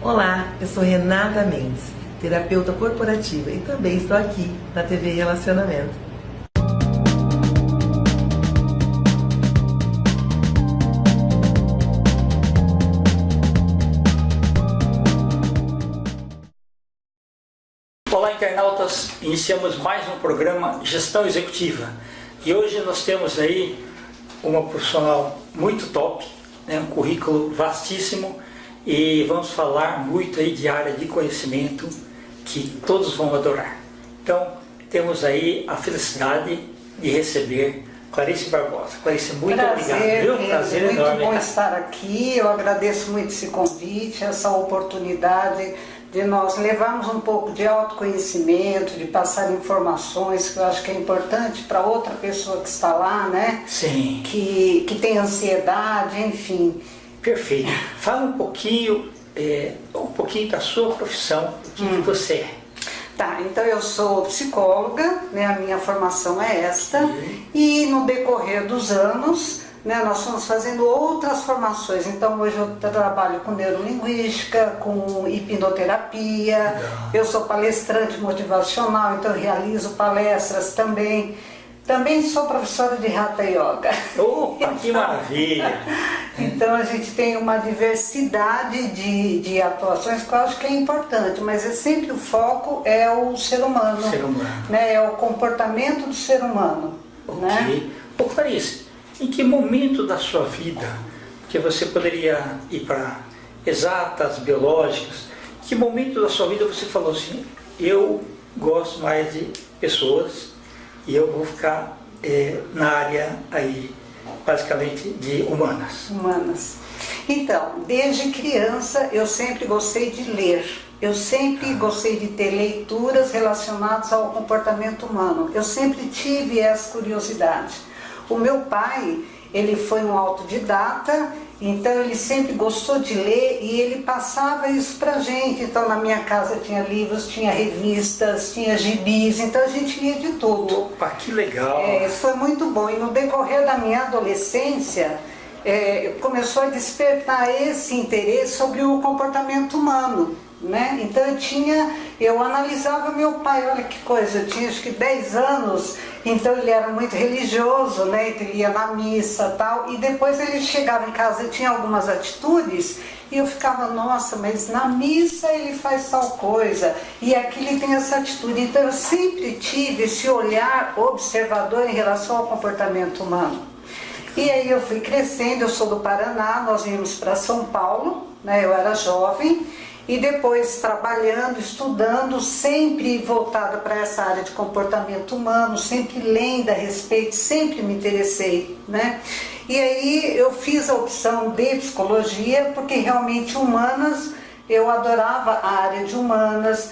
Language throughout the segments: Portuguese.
Olá, eu sou Renata Mendes, terapeuta corporativa e também estou aqui na TV Relacionamento. Olá, internautas! Iniciamos mais um programa Gestão Executiva e hoje nós temos aí uma profissional muito top, né? Um currículo vastíssimo e vamos falar muito aí de área de conhecimento que todos vão adorar. Então, temos aí a felicidade de receber Clarice Barbosa. Clarice, muito obrigado. Viu? Prazer muito enorme. Muito bom estar aqui. Eu agradeço muito esse convite, essa oportunidade de nós levarmos um pouco de autoconhecimento, de passar informações que eu acho que é importante para outra pessoa que está lá, né? Sim. Que tem ansiedade, enfim. Perfeito. Fala um pouquinho da sua profissão, o que você é. Tá, então eu sou psicóloga, né, a minha formação é esta, e no decorrer dos anos, né, nós fomos fazendo outras formações. Então hoje eu trabalho com neurolinguística, com hipnoterapia, eu sou palestrante motivacional, então eu realizo palestras também. Também sou professora de Hatha Yoga. Opa, que maravilha! Então a gente tem uma diversidade de atuações que eu acho que é importante, mas sempre o foco é o ser humano. O ser humano. Né? É o comportamento do ser humano. Ok. Né? Ô, Clarice, em que momento da sua vida, que você poderia ir para exatas, biológicas, em que momento da sua vida você falou assim, eu gosto mais de pessoas, e eu vou ficar na área aí, basicamente, de humanas. Humanas. Então, desde criança eu sempre gostei de ler. Eu sempre gostei de ter leituras relacionadas ao comportamento humano. Eu sempre tive essa curiosidade. O meu pai, ele foi um autodidata, então ele sempre gostou de ler e ele passava isso pra gente. Então na minha casa tinha livros, tinha revistas, tinha gibis, então a gente lia de tudo. Opa, que legal! Isso foi muito bom. E no decorrer da minha adolescência, começou a despertar esse interesse sobre o comportamento humano. Né? Então eu analisava meu pai, olha que coisa, eu tinha acho que 10 anos, então ele era muito religioso, né? Então ele ia na missa e tal, e depois ele chegava em casa e tinha algumas atitudes, e eu ficava, nossa, mas na missa ele faz tal coisa, e aqui ele tem essa atitude. Então eu sempre tive esse olhar observador em relação ao comportamento humano. E aí eu fui crescendo, eu sou do Paraná, nós viemos para São Paulo, né? Eu era jovem, e depois trabalhando, estudando, sempre voltada para essa área de comportamento humano, sempre lendo a respeito, sempre me interessei, né? E aí eu fiz a opção de psicologia, porque realmente humanas, eu adorava a área de humanas,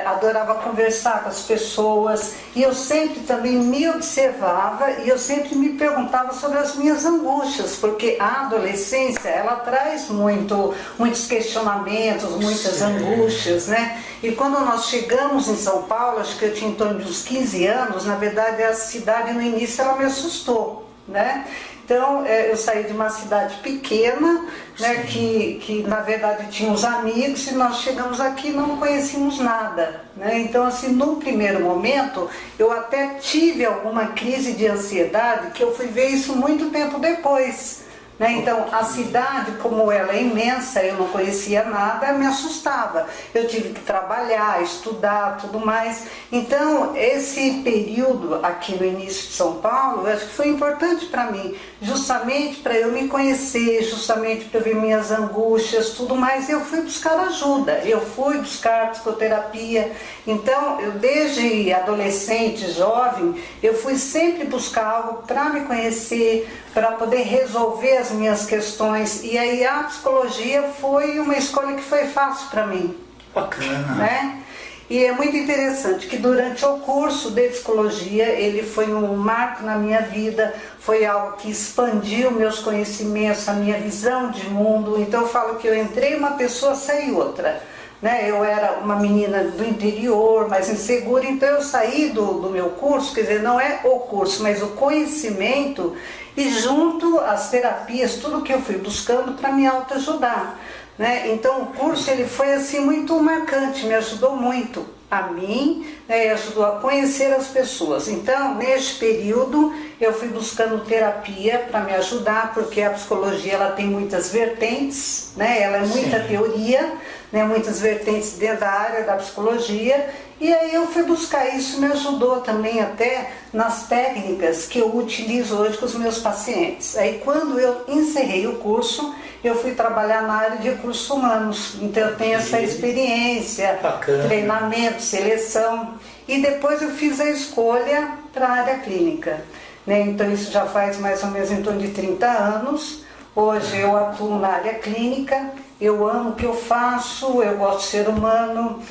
adorava conversar com as pessoas, e eu sempre também me observava e eu sempre me perguntava sobre as minhas angústias, porque a adolescência, ela traz muitos questionamentos, muitas angústias, né? E quando nós chegamos em São Paulo, acho que eu tinha em torno de uns 15 anos, na verdade a cidade no início ela me assustou, né? Então, eu saí de uma cidade pequena, né, que na verdade tinha uns amigos, e nós chegamos aqui e não conhecíamos nada. Né? Então, assim, no primeiro momento, eu até tive alguma crise de ansiedade, que eu fui ver isso muito tempo depois. Né? Então, a cidade, como ela é imensa, eu não conhecia nada, me assustava. Eu tive que trabalhar, estudar, tudo mais. Então, esse período aqui no início de São Paulo, eu acho que foi importante para mim, justamente para eu me conhecer, justamente para eu ver minhas angústias, tudo mais. Eu fui buscar ajuda, eu fui buscar psicoterapia. Então, eu desde adolescente, jovem, eu fui sempre buscar algo para me conhecer, para poder resolver as minhas questões. E aí a psicologia foi uma escolha que foi fácil para mim. Bacana. Né? E é muito interessante que durante o curso de psicologia, ele foi um marco na minha vida, foi algo que expandiu meus conhecimentos, a minha visão de mundo. Então eu falo que eu entrei uma pessoa, saí outra. Né? Eu era uma menina do interior, mais insegura, então eu saí do meu curso, quer dizer, não é o curso, mas o conhecimento, e junto às terapias, tudo que eu fui buscando para me autoajudar. né? Então o curso ele foi assim muito marcante, me ajudou muito a mim, né, e ajudou a conhecer as pessoas. Então, neste período, eu fui buscando terapia para me ajudar, porque a psicologia ela tem muitas vertentes, né? Ela é muita teoria, né? Muitas vertentes dentro da área da psicologia. E aí eu fui buscar isso, me ajudou também até nas técnicas que eu utilizo hoje com os meus pacientes. Aí quando eu encerrei o curso, eu fui trabalhar na área de recursos humanos. Então eu tenho essa experiência, treinamento, seleção. E depois eu fiz a escolha para a área clínica, né? Então isso já faz mais ou menos em torno de 30 anos. Hoje eu atuo na área clínica, eu amo o que eu faço, eu gosto de ser humano.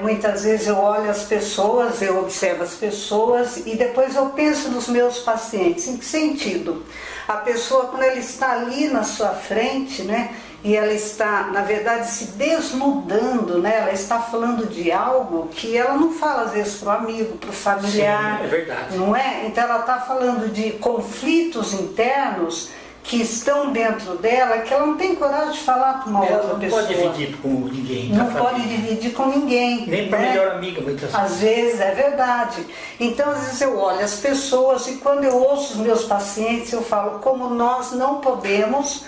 Muitas vezes eu olho as pessoas, eu observo as pessoas e depois eu penso nos meus pacientes. Em que sentido? A pessoa, quando ela está ali na sua frente, né, e ela está, na verdade, se desnudando, né, ela está falando de algo que ela não fala, às vezes, para o amigo, para o familiar. Sim, é verdade. Não é? Então ela está falando de conflitos internos que estão dentro dela, que ela não tem coragem de falar para uma outra pessoa. Não pode dividir com ninguém. Não pode dividir com ninguém. Nem para a melhor amiga, muitas vezes. Às vezes, é verdade. Então, às vezes eu olho as pessoas e quando eu ouço os meus pacientes, eu falo como nós não podemos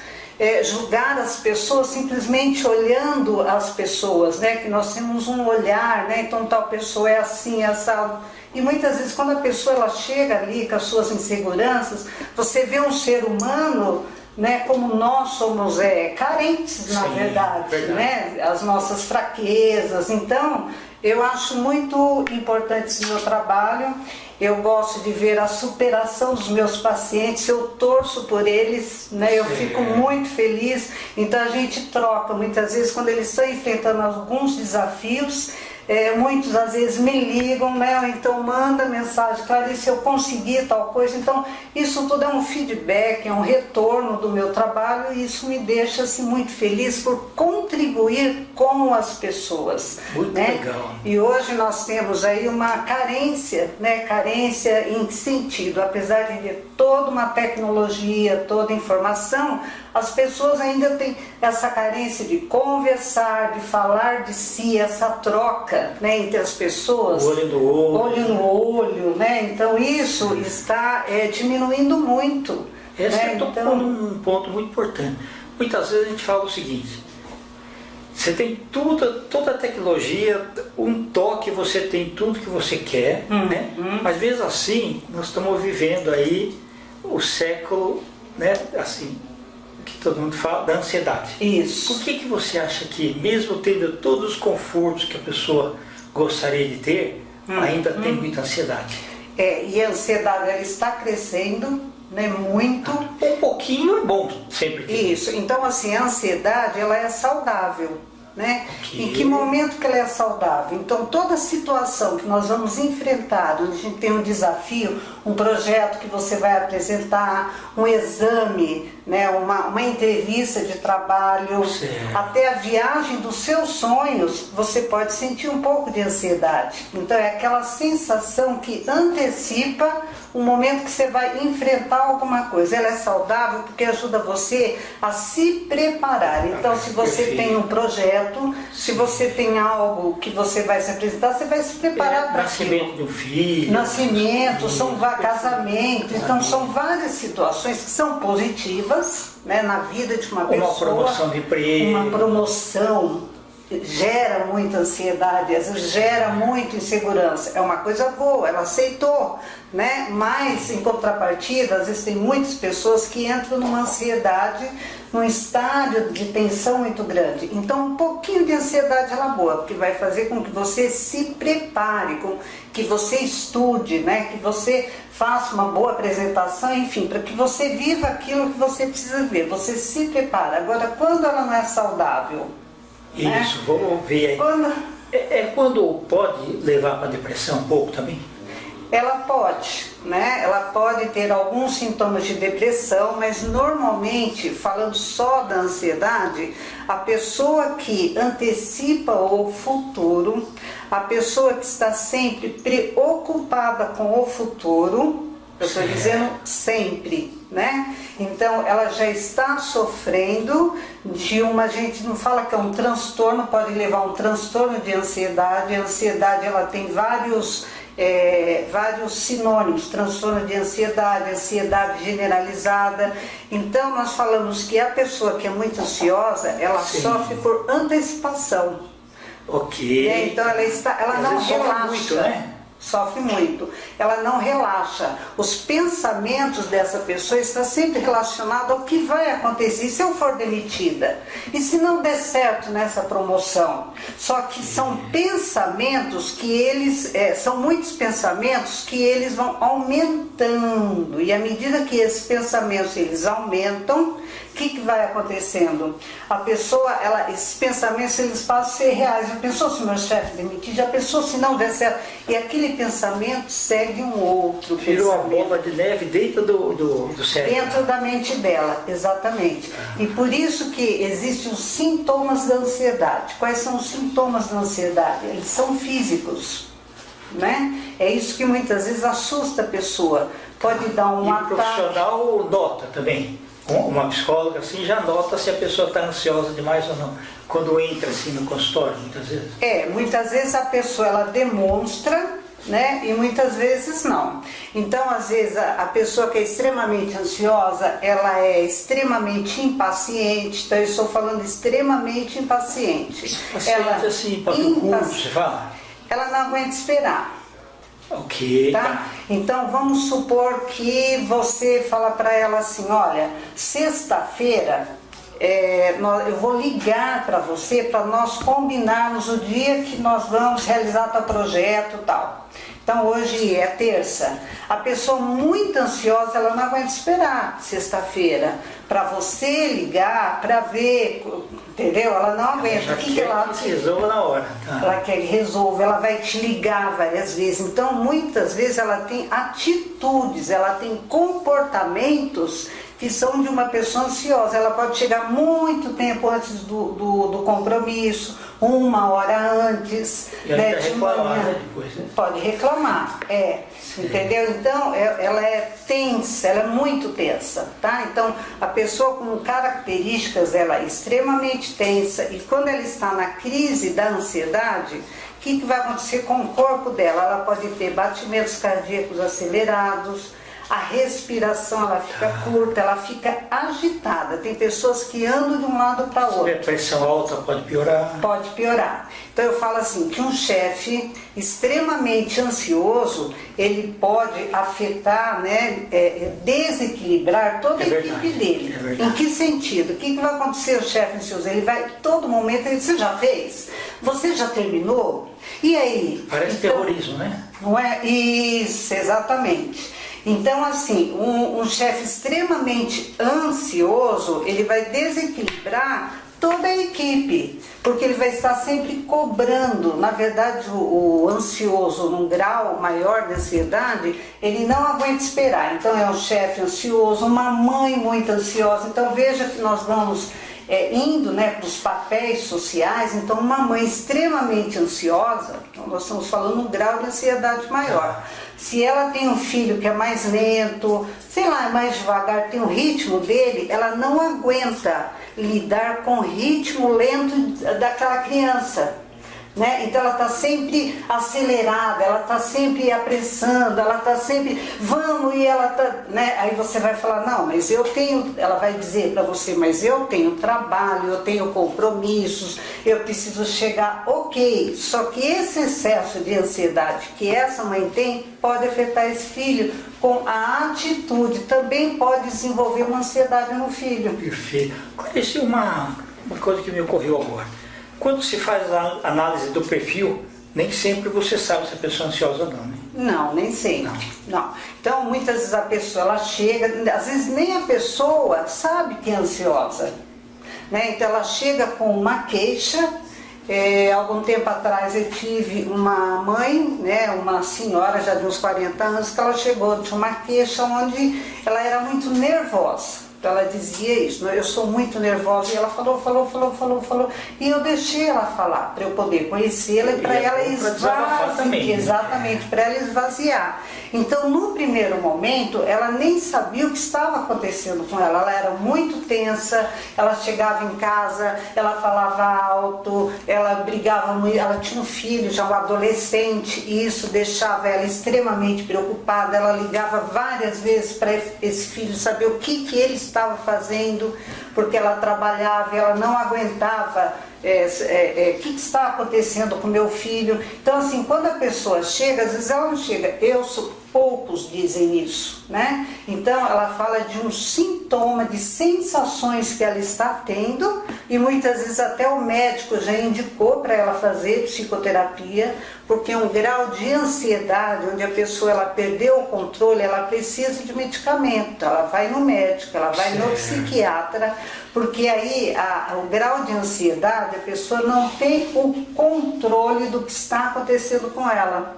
julgar as pessoas simplesmente olhando as pessoas, né? Que nós temos um olhar, né? Então tal pessoa é assim, essa... E muitas vezes quando a pessoa ela chega ali com as suas inseguranças, você vê um ser humano, né, como nós somos carentes, na verdade, né? As nossas fraquezas. Então, eu acho muito importante esse meu trabalho. Eu gosto de ver a superação dos meus pacientes, eu torço por eles, né? Eu fico muito feliz. Então a gente troca, muitas vezes quando eles estão enfrentando alguns desafios, muitos às vezes me ligam, né? Ou então manda mensagem, Clarice, eu consegui tal coisa. Então isso tudo é um feedback, é um retorno do meu trabalho e isso me deixa assim, muito feliz por contribuir com as pessoas. Muito legal. E hoje nós temos aí uma carência, né? Carência em que sentido? Apesar de ter toda uma tecnologia, toda informação, as pessoas ainda têm essa carência de conversar, de falar de si, essa troca, né, entre as pessoas. Olho no olho. Olho no olho, né? Então isso está diminuindo muito. Esse né? então... um ponto muito importante. Muitas vezes a gente fala o seguinte: você tem toda a tecnologia, um toque, você tem tudo que você quer, né? Mas mesmo assim, nós estamos vivendo aí o século, né, assim, que todo mundo fala, da ansiedade. Isso. Por que você acha que, mesmo tendo todos os confortos que a pessoa gostaria de ter, ainda tem muita ansiedade? E a ansiedade ela está crescendo, né, muito. Um pouquinho é bom sempre ter. Isso. Então, assim, a ansiedade ela é saudável. Né? Em que momento que ela é saudável? Então toda situação que nós vamos enfrentar, onde a gente tem um desafio, um projeto que você vai apresentar, um exame, né? uma entrevista de trabalho, até a viagem dos seus sonhos, você pode sentir um pouco de ansiedade. Então é aquela sensação que antecipa o momento que você vai enfrentar alguma coisa. Ela é saudável porque ajuda você a se preparar. Então se você tem um projeto, se você tem algo que você vai se apresentar, você vai se preparar para aquilo. Nascimento de um filho. Nascimento, casamento. Então são várias situações que são positivas, né, na vida de uma pessoa. Uma promoção de emprego. Uma promoção gera muita ansiedade, às vezes gera muita insegurança. É uma coisa boa, ela aceitou, né? Mas em contrapartida, às vezes tem muitas pessoas que entram numa ansiedade, num estádio de tensão muito grande. Então um pouquinho de ansiedade ela é boa, porque vai fazer com que você se prepare, com que você estude, né? Que você faça uma boa apresentação, enfim, para que você viva aquilo que você precisa ver, você se prepara. Agora, quando ela não é saudável, isso, vamos ver aí. Quando pode levar para depressão um pouco também? Ela pode, né? Ela pode ter alguns sintomas de depressão, mas normalmente, falando só da ansiedade, a pessoa que antecipa o futuro, a pessoa que está sempre preocupada com o futuro, Eu estou dizendo sempre, né? Então, ela já está sofrendo de uma, a gente não fala que é um transtorno, pode levar a um transtorno de ansiedade. A ansiedade, ela tem vários sinônimos: transtorno de ansiedade, ansiedade generalizada. Então, nós falamos que a pessoa que é muito ansiosa, ela sofre por antecipação. Ok. Então, ela não relaxa. Muito, né? Sofre muito, ela não relaxa. Os pensamentos dessa pessoa estão sempre relacionados ao que vai acontecer. E se eu for demitida? E se não der certo nessa promoção? Só que são pensamentos que eles, são muitos pensamentos que eles vão aumentando. E à medida que esses pensamentos eles aumentam, o que vai acontecendo? A pessoa, esses pensamentos eles passam a ser reais. Já pensou se o meu chefe demitir? Já pensou se não der certo? E aquele pensamento segue um outro Virou pensamento. uma bola de neve dentro do cérebro. Dentro da mente dela, exatamente. E por isso que existem os sintomas da ansiedade. Quais são os sintomas da ansiedade? Eles são físicos, né? É isso que muitas vezes assusta a pessoa. Pode dar um ataque. O profissional nota também. Uma psicóloga assim já nota se a pessoa está ansiosa demais ou não, quando entra assim no consultório, muitas vezes. Muitas vezes a pessoa ela demonstra, né, e muitas vezes não. Então, às vezes a pessoa que é extremamente ansiosa, ela é extremamente impaciente. Então, eu estou falando extremamente impaciente. Paciente assim, para o curso, você fala? Ela não aguenta esperar. Ok. Tá? Então vamos supor que você fala para ela assim: olha, sexta-feira eu vou ligar para você para nós combinarmos o dia que nós vamos realizar tal projeto e tal. Então hoje é terça. A pessoa muito ansiosa, ela não aguenta esperar sexta-feira para você ligar, para ver, entendeu? Ela não aguenta. Ela quer que resolva na hora. Tá? Ela quer que resolva, ela vai te ligar várias vezes. Então muitas vezes ela tem atitudes, ela tem comportamentos que são de uma pessoa ansiosa. Ela pode chegar muito tempo antes do compromisso, 1 hora antes, e né, de reclamar, manhã. Depois, né? Pode reclamar, entendeu? Então ela é tensa, ela é muito tensa, tá? Então a pessoa com características, ela é extremamente tensa, e quando ela está na crise da ansiedade, o que vai acontecer com o corpo dela? Ela pode ter batimentos cardíacos acelerados, a respiração ela fica curta, ela fica agitada. Tem pessoas que andam de um lado para o outro. Se a pressão alta pode piorar. Pode piorar. Então eu falo assim, que um chefe extremamente ansioso, ele pode afetar, né, desequilibrar toda a equipe dele. Em que sentido? O que vai acontecer o chefe ansioso? Ele vai, todo momento, ele diz: você já fez? Você já terminou? E aí? Parece então, terrorismo, né? Não é? Isso, exatamente. Então, assim, um chefe extremamente ansioso, ele vai desequilibrar toda a equipe, porque ele vai estar sempre cobrando. Na verdade, o ansioso, num grau maior de ansiedade, ele não aguenta esperar. Então, é um chefe ansioso, uma mãe muito ansiosa. Então, veja que nós vamos indo, né, para os papéis sociais. Então, uma mãe extremamente ansiosa, então nós estamos falando um grau de ansiedade maior. Se ela tem um filho que é mais lento, sei lá, é mais devagar, tem o ritmo dele, ela não aguenta lidar com o ritmo lento daquela criança, né? Então ela está sempre acelerada, ela está sempre apressando, ela está sempre, vamos, e ela está, né? Aí você vai falar: não, mas eu tenho, ela vai dizer para você: mas eu tenho trabalho, eu tenho compromissos, eu preciso chegar, ok. Só que esse excesso de ansiedade que essa mãe tem pode afetar esse filho com a atitude, também pode desenvolver uma ansiedade no filho. Perfeito. Aconteceu uma coisa que me ocorreu agora. Quando se faz a análise do perfil, nem sempre você sabe se a pessoa é ansiosa ou não, né? Não, nem sempre. Não. Então, muitas vezes a pessoa, ela chega, às vezes nem a pessoa sabe que é ansiosa, né? Então, ela chega com uma queixa. Algum tempo atrás eu tive uma mãe, né, uma senhora já de uns 40 anos, que ela chegou, tinha uma queixa onde ela era muito nervosa. ela dizia isso, né? Eu sou muito nervosa, e ela falou, e eu deixei ela falar, para eu poder conhecê-la e para ela esvaziar, exatamente, para ela esvaziar. Então, no primeiro momento, ela nem sabia o que estava acontecendo com ela era muito tensa, ela chegava em casa, ela falava alto, ela brigava muito, ela tinha um filho, já um adolescente, e isso deixava ela extremamente preocupada, ela ligava várias vezes para esse filho saber o que ele estava fazendo, porque ela trabalhava e ela não aguentava o que está acontecendo com meu filho. Então, assim, quando a pessoa chega, às vezes ela não chega, poucos dizem isso, né? Então, ela fala de um sintoma, de sensações que ela está tendo, e muitas vezes até o médico já indicou para ela fazer psicoterapia, porque um grau de ansiedade, onde a pessoa ela perdeu o controle, ela precisa de medicamento, ela vai no médico, ela vai no psiquiatra, porque aí o grau de ansiedade, a pessoa não tem o controle do que está acontecendo com ela,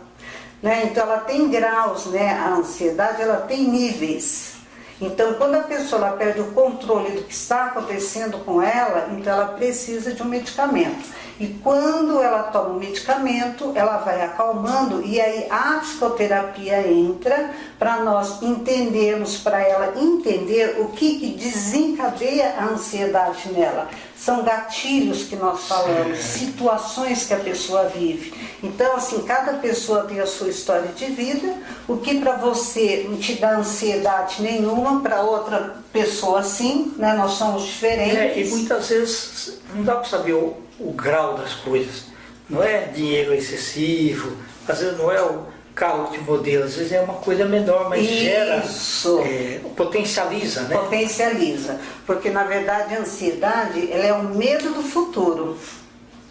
né? Então ela tem graus, né? A ansiedade ela tem níveis. Então quando a pessoa ela perde o controle do que está acontecendo com ela, então ela precisa de um medicamento. E quando ela toma um medicamento, ela vai acalmando, e aí a psicoterapia entra para nós entendermos, para ela entender o que desencadeia a ansiedade nela. São gatilhos que nós falamos, situações que a pessoa vive. Então, assim, cada pessoa tem a sua história de vida, o que para você não te dá ansiedade nenhuma, para outra pessoa sim, né? Nós somos diferentes. E muitas vezes não dá para saber o grau das coisas. Não é dinheiro excessivo, às vezes não é o carro de modelo, às vezes é uma coisa menor, mas gera, potencializa, né? Potencializa, porque na verdade a ansiedade ela é o medo do futuro,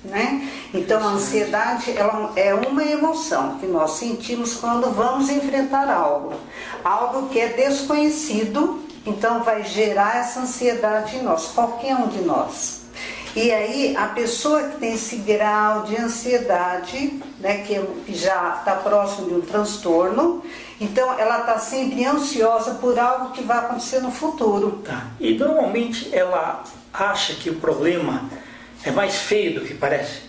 né? Então a ansiedade ela é uma emoção que nós sentimos quando vamos enfrentar algo que é desconhecido, então vai gerar essa ansiedade em nós, qualquer um de nós. E aí a pessoa que tem esse grau de ansiedade, né, que já está próximo de um transtorno, então ela está sempre ansiosa por algo que vai acontecer no futuro. Tá. E normalmente ela acha que o problema é mais feio do que parece?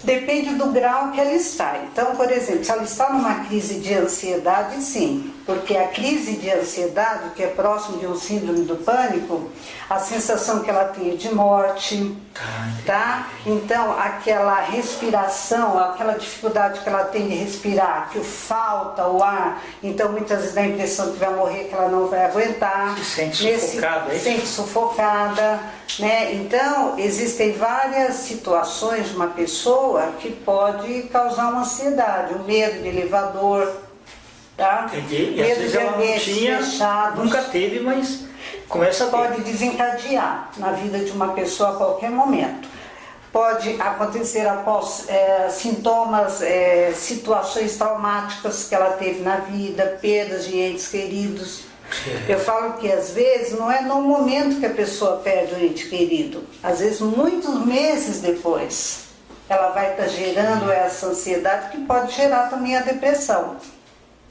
Depende do grau que ela está. Então, por exemplo, se ela está numa crise de ansiedade, sim. Porque a crise de ansiedade, que é próximo de um síndrome do pânico, a sensação que ela tem é de morte, tá? Então, aquela respiração, aquela dificuldade que ela tem de respirar, que falta o ar, então muitas vezes dá a impressão que vai morrer, que ela não vai aguentar. Se sente sufocada, se sente sufocada, né? Então, existem várias situações de uma pessoa que pode causar uma ansiedade, o medo de elevador, tá? Entendi. E às vezes ela não tinha, fechados, nunca teve, mas começa a ter. Pode desencadear na vida de uma pessoa a qualquer momento. Pode acontecer após sintomas, situações traumáticas que ela teve na vida, perdas de entes queridos. Eu falo que às vezes não é no momento que a pessoa perde o ente querido, às vezes muitos meses depois ela vai estar gerando essa ansiedade que pode gerar também a depressão,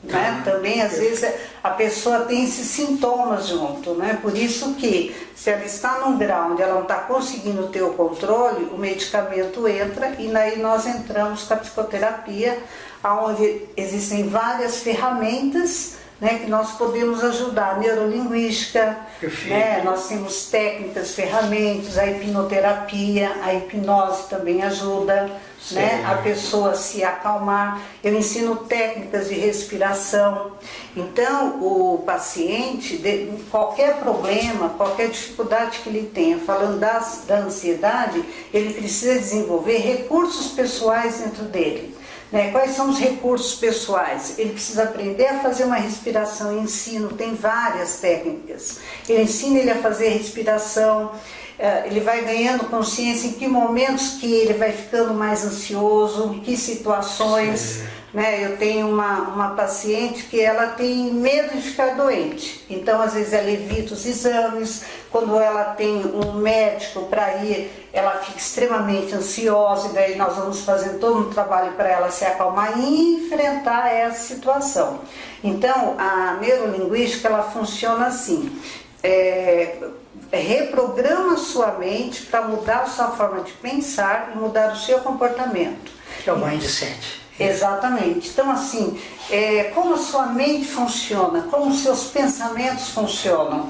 né? Também às vezes a pessoa tem esses sintomas junto, né? Por isso que se ela está num grau onde ela não está conseguindo ter o controle, o medicamento entra, e aí nós entramos com a psicoterapia, onde existem várias ferramentas, né, que nós podemos ajudar, a neurolinguística, né, nós temos técnicas, ferramentas, a hipnoterapia, a hipnose também ajuda, né, a pessoa a se acalmar. Eu ensino técnicas de respiração. Então, o paciente, qualquer problema, qualquer dificuldade que ele tenha, falando da ansiedade, ele precisa desenvolver recursos pessoais dentro dele. Né? Quais são os recursos pessoais? Ele precisa aprender a fazer uma respiração. Eu ensino, tem várias técnicas. Eu ensino ele a fazer respiração, ele vai ganhando consciência em que momentos que ele vai ficando mais ansioso, em que situações, né? Eu tenho uma paciente que ela tem medo de ficar doente, então às vezes ela evita os exames, quando ela tem um médico para ir, ela fica extremamente ansiosa, e daí nós vamos fazendo todo um trabalho para ela se acalmar e enfrentar essa situação. Então, a neurolinguística, ela funciona assim, reprograma sua mente para mudar a sua forma de pensar e mudar o seu comportamento. Que é o mindset. Exatamente. Então, assim, como a sua mente funciona, como os seus pensamentos funcionam.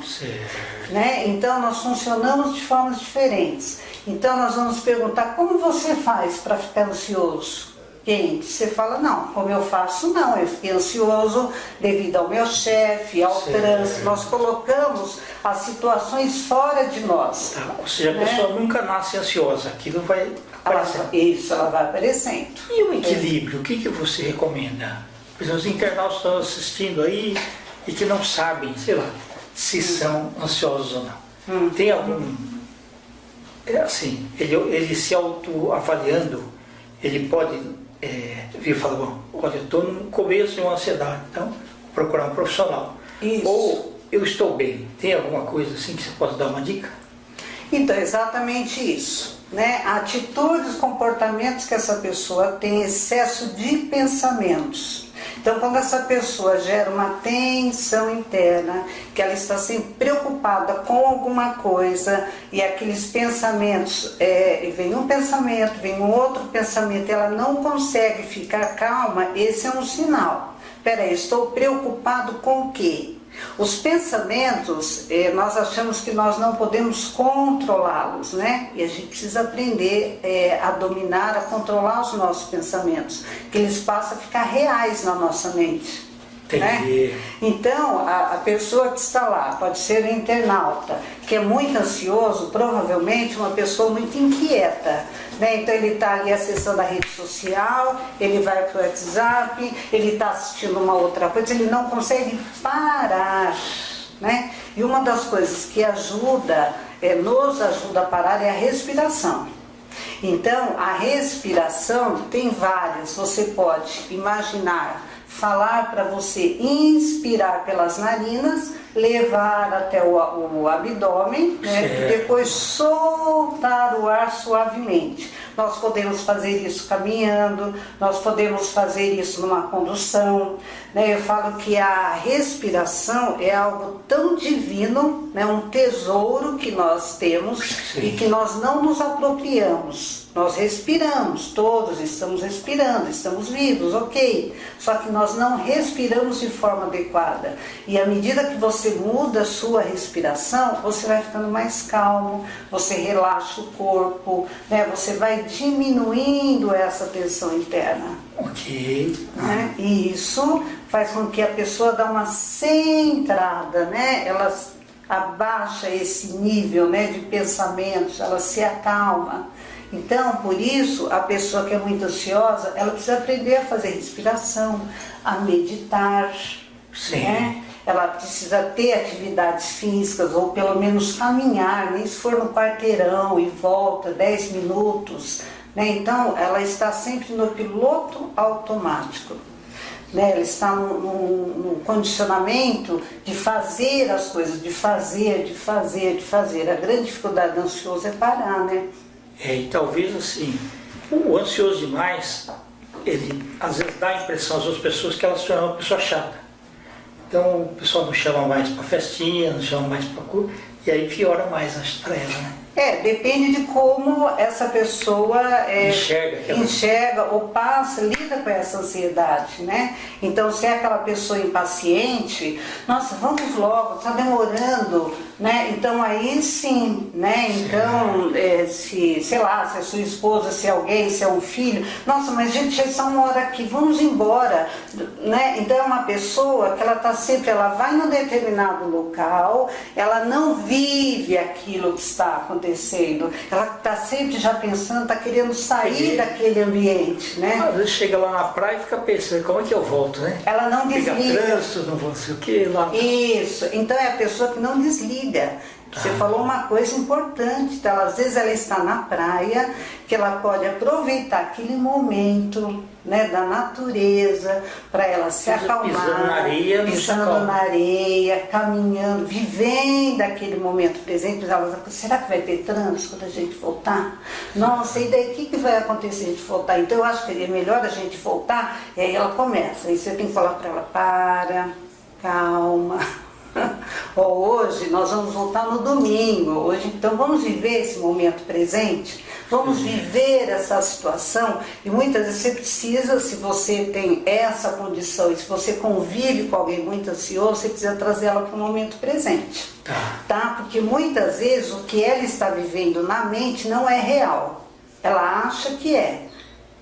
Né? Então, nós funcionamos de formas diferentes. Então, nós vamos perguntar, como você faz para ficar ansioso? Gente, você fala, não, como eu faço, não, eu fiquei ansioso devido ao meu chefe, ao trânsito. Nós colocamos as situações fora de nós. Tá. Ou seja, a pessoa nunca nasce ansiosa, aquilo vai aparecendo. Isso, ela vai aparecendo. E o equilíbrio, o que você recomenda? Pois os internautas estão assistindo aí e que não sabem, sei lá, se são ansiosos ou não. Tem algum... assim, ele se autoavaliando, ele pode vir e falar, bom, olha, eu estou no começo de uma ansiedade, então vou procurar um profissional. Isso. Ou eu estou bem. Tem alguma coisa assim que você possa dar uma dica? Então, exatamente isso. Né? Atitudes, comportamentos que essa pessoa tem excesso de pensamentos. Então, quando essa pessoa gera uma tensão interna, que ela está sempre preocupada com alguma coisa, e aqueles pensamentos, vem um pensamento, vem um outro pensamento, ela não consegue ficar calma, esse é um sinal. Peraí, estou preocupado com o quê? Os pensamentos, nós achamos que nós não podemos controlá-los, né? E a gente precisa aprender a dominar, a controlar os nossos pensamentos, que eles passam a ficar reais na nossa mente. Né? Então, a pessoa que está lá, pode ser um internauta, que é muito ansioso, provavelmente uma pessoa muito inquieta. Né? Então, ele está ali acessando a rede social, ele vai para o WhatsApp, ele está assistindo uma outra coisa, ele não consegue parar. Né? E uma das coisas que nos ajuda a parar é a respiração. Então, a respiração tem várias, você pode imaginar, falar para você inspirar pelas narinas, levar até o abdômen, né? E depois soltar o ar suavemente. Nós podemos fazer isso caminhando, nós podemos fazer isso numa condução. Né? Eu falo que a respiração é algo tão divino, né? Um tesouro que nós temos e que nós não nos apropriamos. Nós respiramos, todos estamos respirando, estamos vivos, ok. Só que nós não respiramos de forma adequada. E à medida que você muda a sua respiração, você vai ficando mais calmo, você relaxa o corpo, né? Você vai diminuindo essa tensão interna. Ok. Né? E isso faz com que a pessoa dê uma centrada, né? Ela abaixa esse nível, né, de pensamentos, ela se acalma. Então, por isso, a pessoa que é muito ansiosa, ela precisa aprender a fazer respiração, a meditar, né? Ela precisa ter atividades físicas, ou pelo menos caminhar, nem se for no quarteirão e volta 10 minutos. Né? Então, ela está sempre no piloto automático. Né? Ela está no condicionamento de fazer as coisas, de fazer. A grande dificuldade do ansioso é parar, né? E talvez assim, o ansioso demais, ele às vezes dá a impressão às outras pessoas que ela se torna uma pessoa chata. Então o pessoal não chama mais para festinha, não chama mais para curso, e aí piora mais, acho, para ela, né? Depende de como essa pessoa enxerga ou lida com essa ansiedade, né? Então, se é aquela pessoa impaciente, nossa, vamos logo, está demorando, né? Então, aí sim, né? Então, se é sua esposa, se é alguém, se é um filho, nossa, mas gente, já está uma hora aqui, vamos embora, né? Então, é uma pessoa que ela vai num determinado local, ela não vive aquilo que está acontecendo. Ela está sempre já pensando, está querendo sair daquele ambiente, né? Às vezes chega lá na praia e fica pensando, como é que eu volto, né? Ela não desliga. Pega trânsito, não vou sei o que lá. Isso, então é a pessoa que não desliga. Você falou uma coisa importante, tá? Às vezes ela está na praia, que ela pode aproveitar aquele momento, né, da natureza, para ela se acalmar, pisando na areia, caminhando, vivendo aquele momento presente. Ela, será que vai ter trânsito quando a gente voltar? Nossa, e daí o que vai acontecer se a gente voltar? Então eu acho que seria melhor a gente voltar, e aí ela começa. Aí você tem que falar para ela, para, calma. Hoje nós vamos voltar no domingo, hoje, então vamos viver esse momento presente, vamos viver essa situação, e muitas vezes você precisa, se você tem essa condição, e se você convive com alguém muito ansioso, você precisa trazer ela para o momento presente, tá? Porque muitas vezes o que ela está vivendo na mente não é real, ela acha que é.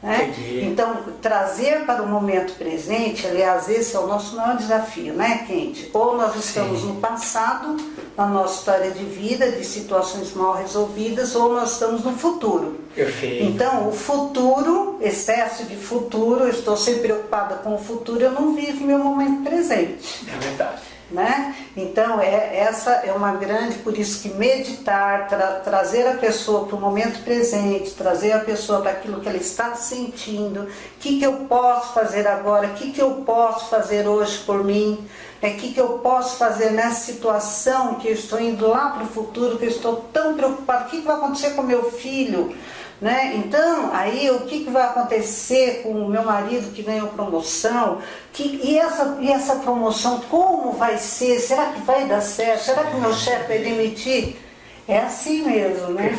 Né? Então, trazer para o momento presente, aliás, esse é o nosso maior desafio, né, Kendi? Ou nós estamos no passado, na nossa história de vida, de situações mal resolvidas, ou nós estamos no futuro. Perfeito. Então, o futuro, excesso de futuro, eu estou sempre preocupada com o futuro, eu não vivo meu momento presente. É verdade. Né? Então essa é uma grande, por isso que meditar, trazer a pessoa para o momento presente, trazer a pessoa para aquilo que ela está sentindo, o que eu posso fazer agora, o que eu posso fazer hoje por mim, o que eu posso fazer nessa situação que eu estou indo lá para o futuro, que eu estou tão preocupada, o que vai acontecer com meu filho, né? Então, aí o que vai acontecer com o meu marido que ganhou promoção, e essa promoção como vai ser, será que vai dar certo, será que o meu chefe vai demitir? É assim mesmo, né?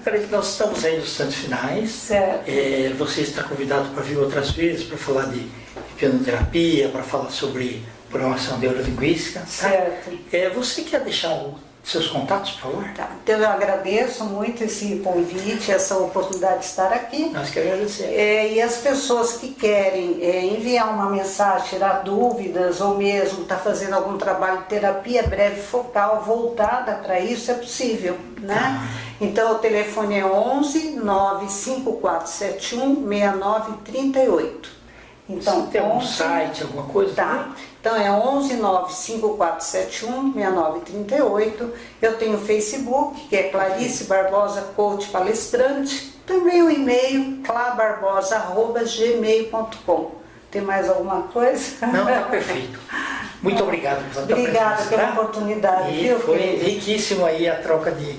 Perfeito. Nós estamos aí nos instantes finais. Certo. Você está convidado para vir outras vezes para falar de hipnoterapia, para falar sobre programação neurolinguística. Tá? Certo. Você quer deixar seus contatos, por favor? Tá. Então eu agradeço muito esse convite, essa oportunidade de estar aqui. Nós que agradecemos. E as pessoas que querem enviar uma mensagem, tirar dúvidas, ou mesmo estar fazendo algum trabalho de terapia breve focal voltada para isso, é possível, né? Então o telefone é 11 95471 6938. Então, tem algum site, alguma coisa? Tá. Então é 11 95471 6938. Eu tenho o Facebook, que é Clarice Barbosa Coach Palestrante. Também o e-mail clabarbosa@gmail.com. Tem mais alguma coisa? Não, está perfeito. Muito obrigado pela tua Obrigada presença, pela tá? oportunidade. E viu, foi querido? riquíssimo aí a troca de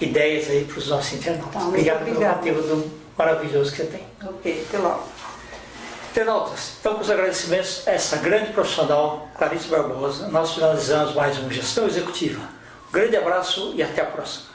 ideias aí para os nossos internautas. Tá, Obrigado pelo obrigada. conteúdo maravilhoso que você tem. Ok, até logo. Internautas, então com os agradecimentos a essa grande profissional, Clarice Barbosa, nós finalizamos mais uma Gestão Executiva. Um grande abraço e até a próxima.